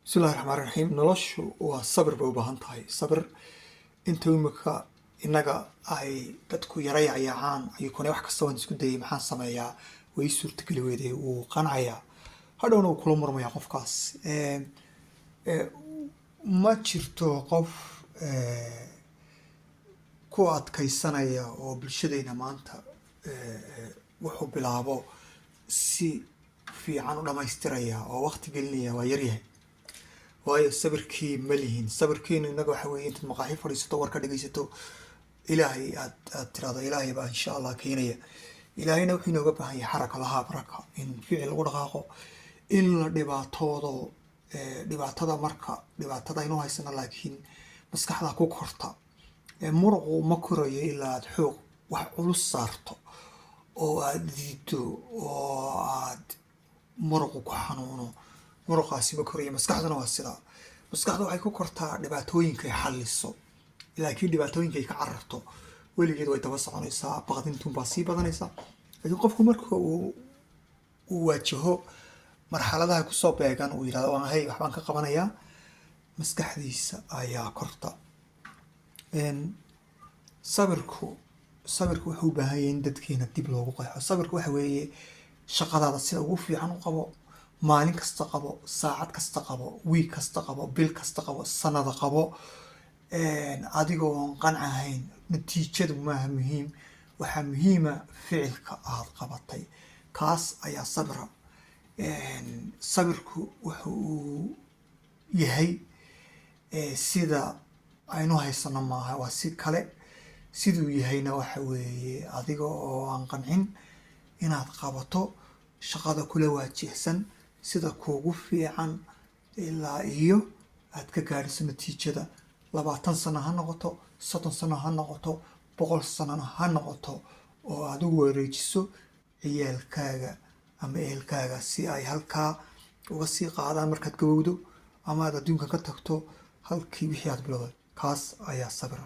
بسم الله الرحمن الرحيم noloshu waa sabir bay u baahan tahay sabir inta imika inaga ay dadku yarayayaan ayuuna wax kasta waan isku dayay maxaan sameeyaa way suurtageli weyday uu qancaya hadhowna uu kula murmaya qofkaas ma jirto qof ku adkaysanaya oo bulshadayna maanta wuxuu bilaabo si fiican u dhamaystiraya oo waqti gelinaya waa yaryahay waayo sabirkii ma lihin sabirkiina inaga waxa weeye intaad maqaaxi fadhiisato war ka dhegaysato ilaahay aad tirahdo ilaahay baa insha allah keenaya ilaahayna wuxuu inooga baahan yahay xaraka lahaa baraka in ficil lagu dhaqaaqo in la dhibaatoodo dhibaatada marka dhibaatada aynu haysana laakiin maskaxda ku korta muruqu ma korayo ilaa aad xoog wax culus saarto oo aad diido oo aad muruqu ku xanuuno muruqaasi ma korayo maskaxduna waa sidaa maskaxda waxay ku kortaa dhibaatooyinka ay xalliso laakiin dhibaatooyinka ay ka cararto weligeed way daba soconaysaa baqdintuunbaa sii badanaysaa laakiin qofku marka uu waajaho marxaladaha kusoo beegan uu yidhahdo waan hay waxbaan ka qabanayaa maskaxdiisa ayaa korta sabirku wuxuu u baahan yahay in dadkeena dib loogu qeexo sabirku waxa weeye shaqadaada sida ugu fiican u qabo maalin kasta qabo saacad kasta qabo wiig kasta qabo bil kasta qabo sanada qabo adigoo aan qancahayn natiijadu maaha muhiim waxaa muhiima ficilka aad qabatay kaas ayaa sabra sabirku wuxuu yahay sida aynu haysano maaha waa si kale siduu yahayna waxa weeye adiga oo aan qancin inaad qabato shaqada kula waajihsan sida kuugu fiican ilaa iyo aad ka gaadhiso natiijada 20 sano ha noqoto 30 sano ha noqoto 100 sanona ha noqoto oo aad u wareejiso ciyaalkaaga ama ehelkaaga si ay halkaa uga sii qaadaan markaad gabowdo ama aad adduunka ka tagto halkii wixii aad bilowday kaas ayaa sabra